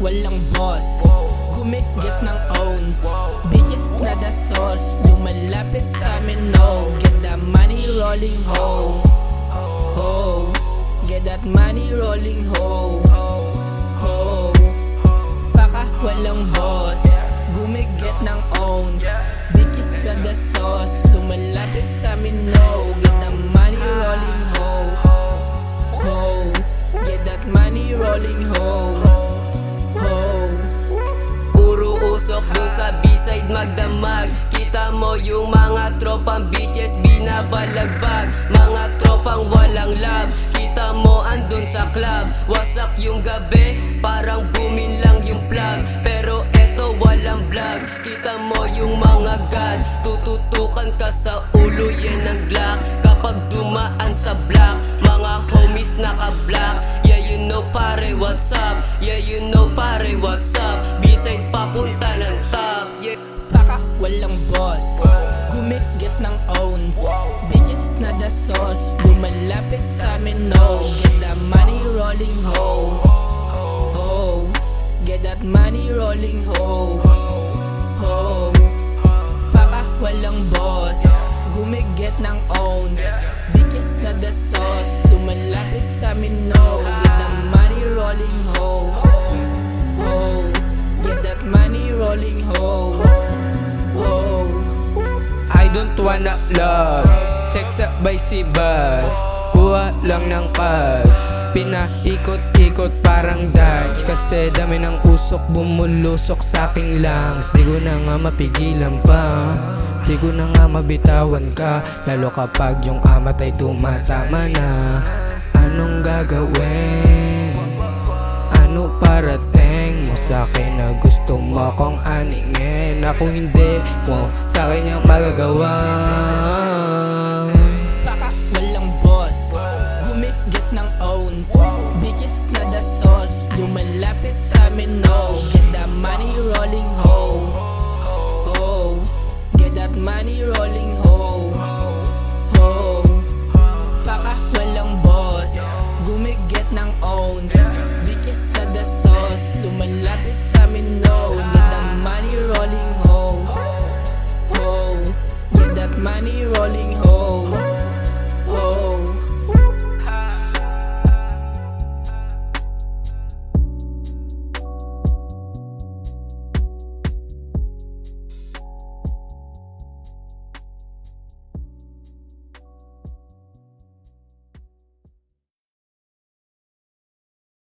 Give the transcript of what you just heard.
walang boss, gumigit ng owns, bitches na the sauce, lumalapit sa amin, no. Get the money rolling, ho, ho. Get that money rolling, ho, ho. Baka walang boss, gumigit ng owns, bitches na the sauce, lumalapit sa amin, no. Get the money rolling, ho, ho. Get that money rolling, ho, ho. Puro usok dun sa B-side magdamag. Kita mo yung mga tropang bitches binabalagbag, mga tropang walang love. Kita mo andun sa club, wasak yung gabi, parang bumin lang yung plug. Pero eto walang vlog. Kita mo yung mga god, tututukan ka sa ulo, yan ang glock. Kapag dumaan sa block, mga homies naka-block. Yeah you know pare what's up, yeah you know pare what's up. B-side papunta ng top, yeah. Baka walang boss, gumigit ng owns, bitches na the sauce, lumalapit sa amin, no. Get the money rolling, ho, ho. Get that money rolling, ho, ho. Baka walang boss, gumigit ng owns, bitches na the sauce, lumalapit sa amin, no. Get the money rolling, ho, ho. Get that money rolling, ho, ho. I don't wanna love, sex by sibad, kuha lang ng cash, pinaikot-ikot parang dodge. Kasi dami ng usok bumulusok sa aking lungs. Di ko na nga mapigilan pa, di ko na nga mabitawan ka. Lalo kapag yung amat ay tumatama na. Anong gagawin? Ano parating mo sa'kin na gusto mo akong aningin? Ako hindi mo sa'kin yung magagawa.